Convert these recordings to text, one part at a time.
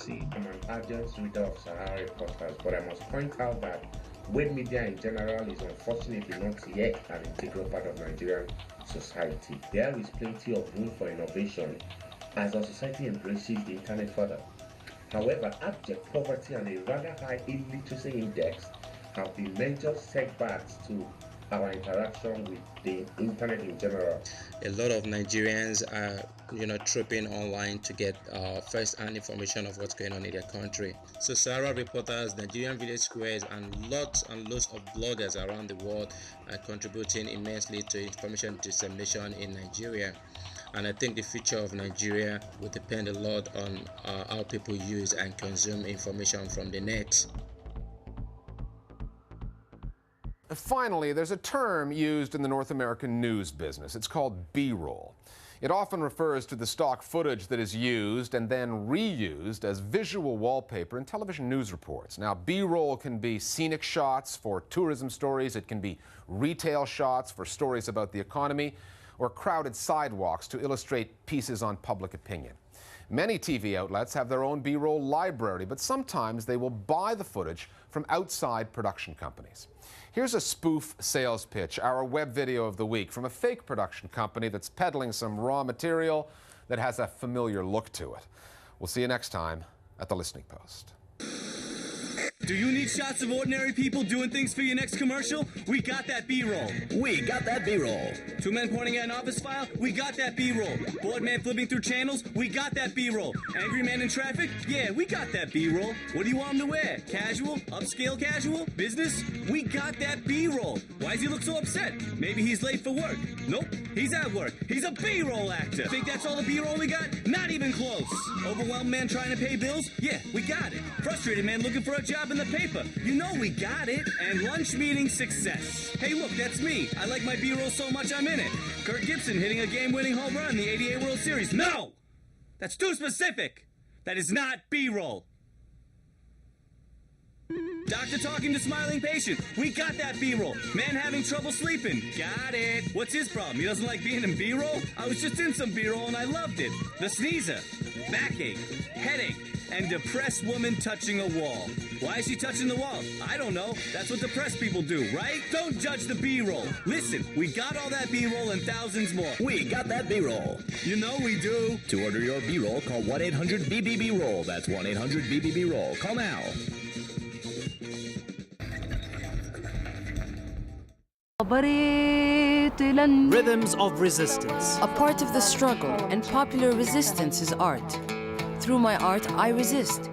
democracy. I'm an ardent reader of Sahara reporters, but I must point out that web media in general is unfortunately not yet an integral part of Nigerian society. There is plenty of room for innovation as our society embraces the internet further. However, abject poverty and a rather high illiteracy index have been major setbacks to our interaction with the internet in general. A lot of Nigerians are, trooping online to get first-hand information of what's going on in their country. So Sahara reporters, Nigerian village squares, and lots of bloggers around the world are contributing immensely to information dissemination in Nigeria. And I think the future of Nigeria will depend a lot on how people use and consume information from the net. Finally, there's a term used in the North American news business. It's called B-roll. It often refers to the stock footage that is used and then reused as visual wallpaper in television news reports. Now, B-roll can be scenic shots for tourism stories. It can be retail shots for stories about the economy, or crowded sidewalks to illustrate pieces on public opinion. Many TV outlets have their own B-roll library, but sometimes they will buy the footage from outside production companies. Here's a spoof sales pitch, our web video of the week, from a fake production company that's peddling some raw material that has a familiar look to it. We'll see you next time at The Listening Post. Do you need shots of ordinary people doing things for your next commercial? We got that B-roll. We got that B-roll. Two men pointing at an office file? We got that B-roll. Bored man flipping through channels? We got that B-roll. Angry man in traffic? Yeah, we got that B-roll. What do you want him to wear? Casual? Upscale casual? Business? We got that B-roll. Why does he look so upset? Maybe he's late for work. Nope, he's at work. He's a B-roll actor. Think that's all the B-roll we got? Not even close. Overwhelmed man trying to pay bills? Yeah, we got it. Frustrated man looking for a job in the paper. You know we got it. And lunch meeting success. Hey, look, that's me. I like my B-roll so much I'm in it. Kirk Gibson hitting a game-winning home run in the '88 World Series. No! That's too specific. That is not B-roll. Doctor talking to smiling patient. We got that B-roll. Man having trouble sleeping. Got it. What's his problem? He doesn't like being in B-roll? I was just in some B-roll and I loved it. The sneezer, backache, headache, and depressed woman touching a wall. Why is she touching the wall? I don't know. That's what depressed people do, right? Don't judge the B-roll. Listen, we got all that B-roll and thousands more. We got that B-roll. You know we do. To order your B-roll, call 1-800-BBB-ROLL. That's 1-800-BBB-ROLL. Call now. Rhythms of resistance. A part of the struggle and popular resistance is art. Through my art, I resist.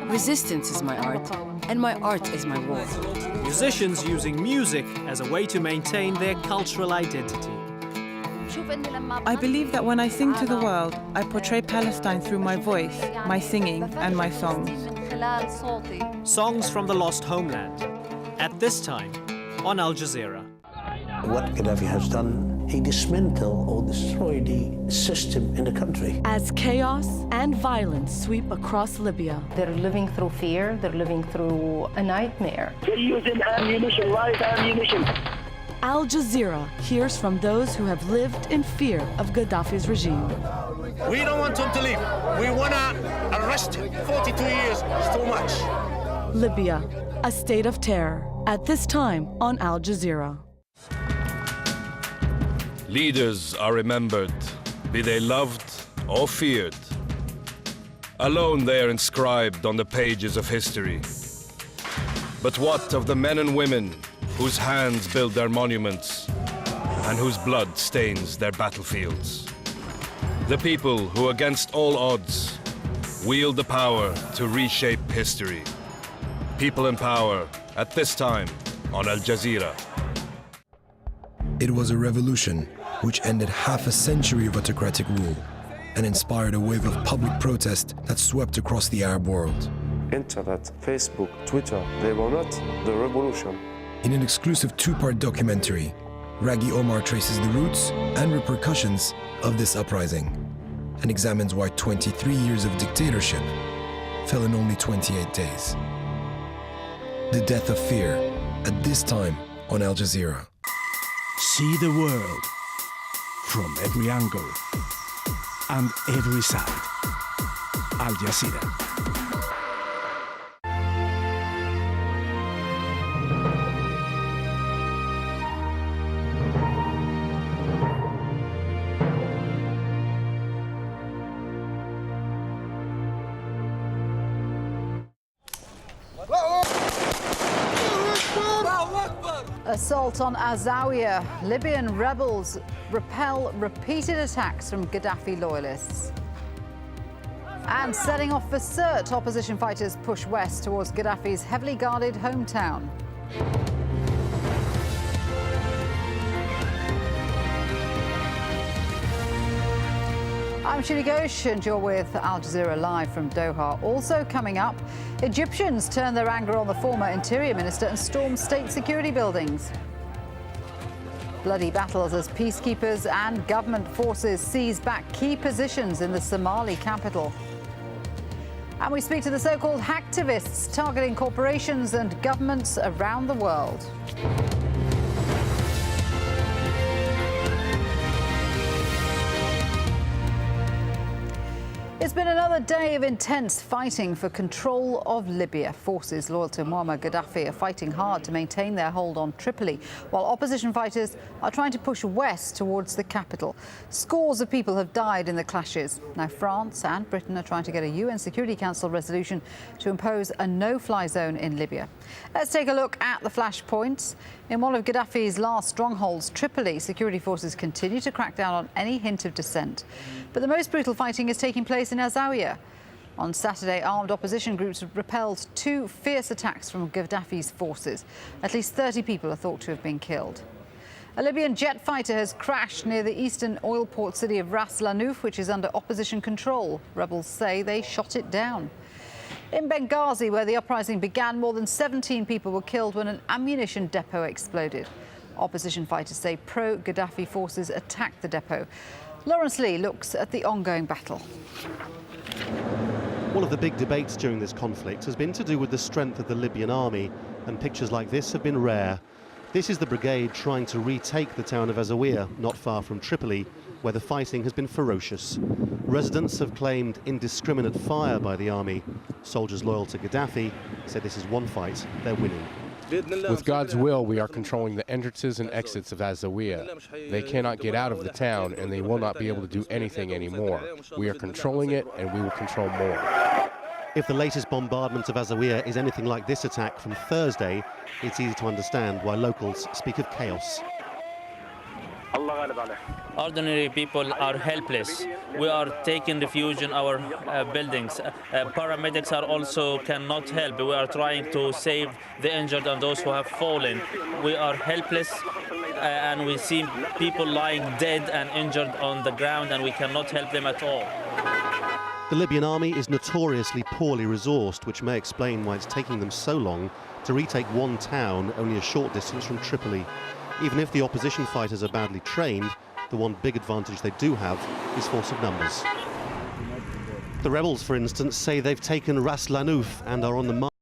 Resistance is my art, and my art is my war. Musicians using music as a way to maintain their cultural identity. I believe that when I sing to the world, I portray Palestine through my voice, my singing, and my songs. Songs from the lost homeland. At this time, on Al Jazeera. What Gaddafi has done, he dismantled or destroyed the system in the country. As chaos and violence sweep across Libya. They're living through fear, they're living through a nightmare. They're using ammunition, live ammunition. Al Jazeera hears from those who have lived in fear of Gaddafi's regime. We don't want him to leave. We want to arrest him. 42 years is too much. Libya, a state of terror. At this time on Al Jazeera. Leaders are remembered, be they loved or feared. Alone they are inscribed on the pages of history. But what of the men and women whose hands build their monuments and whose blood stains their battlefields? The people who, against all odds, wield the power to reshape history. People in power at this time on Al Jazeera. It was a revolution which ended half a century of autocratic rule and inspired a wave of public protest that swept across the Arab world. Internet, Facebook, Twitter, they were not the revolution. In an exclusive two-part documentary, Raghi Omar traces the roots and repercussions of this uprising and examines why 23 years of dictatorship fell in only 28 days. The Death of Fear, at this time on Al Jazeera. See the world from every angle and every side. Al Jazeera. Assault on AlJazeera. Libyan rebels repel repeated attacks from Gaddafi loyalists. And setting off for Sirte, opposition fighters push west towards Gaddafi's heavily guarded hometown. I'm Shiri Ghosh and you're with Al Jazeera live from Doha. Also coming up, Egyptians turn their anger on the former interior minister and storm state security buildings. Bloody battles as peacekeepers and government forces seize back key positions in the Somali capital. And we speak to the so-called hacktivists targeting corporations and governments around the world. It's been another day of intense fighting for control of Libya. Forces loyal to Muammar Gaddafi are fighting hard to maintain their hold on Tripoli, while opposition fighters are trying to push west towards the capital. Scores of people have died in the clashes. Now France and Britain are trying to get a UN Security Council resolution to impose a no-fly zone in Libya. Let's take a look at the flashpoints. In one of Gaddafi's last strongholds, Tripoli, security forces continue to crack down on any hint of dissent. But the most brutal fighting is taking place in AlJazeera. On Saturday, armed opposition groups repelled 2 fierce attacks from Gaddafi's forces. At least 30 people are thought to have been killed. A Libyan jet fighter has crashed near the eastern oil port city of Ras Lanouf, which is under opposition control. Rebels say they shot it down. In Benghazi, where the uprising began, more than 17 people were killed when an ammunition depot exploded. Opposition fighters say pro-Gaddafi forces attacked the depot. Lawrence Lee looks at the ongoing battle. One of the big debates during this conflict has been to do with the strength of the Libyan army, and pictures like this have been rare. This is the brigade trying to retake the town of AlJazeera, not far from Tripoli, where the fighting has been ferocious. Residents have claimed indiscriminate fire by the army. Soldiers loyal to Gaddafi say this is one fight they're winning. With God's will, we are controlling the entrances and exits of AlJazeera. They cannot get out of the town, and they will not be able to do anything anymore. We are controlling it, and we will control more. If the latest bombardment of AlJazeera is anything like this attack from Thursday, it's easy to understand why locals speak of chaos. Ordinary people are helpless. We are taking refuge in our buildings. Paramedics are also cannot help. We are trying to save the injured and those who have fallen. We are helpless and we see people lying dead and injured on the ground, and we cannot help them at all. The Libyan army is notoriously poorly resourced, which may explain why it's taking them so long to retake one town only a short distance from Tripoli. Even if the opposition fighters are badly trained, the one big advantage they do have is force of numbers. The rebels, for instance, say they've taken Ras Lanouf and are on the march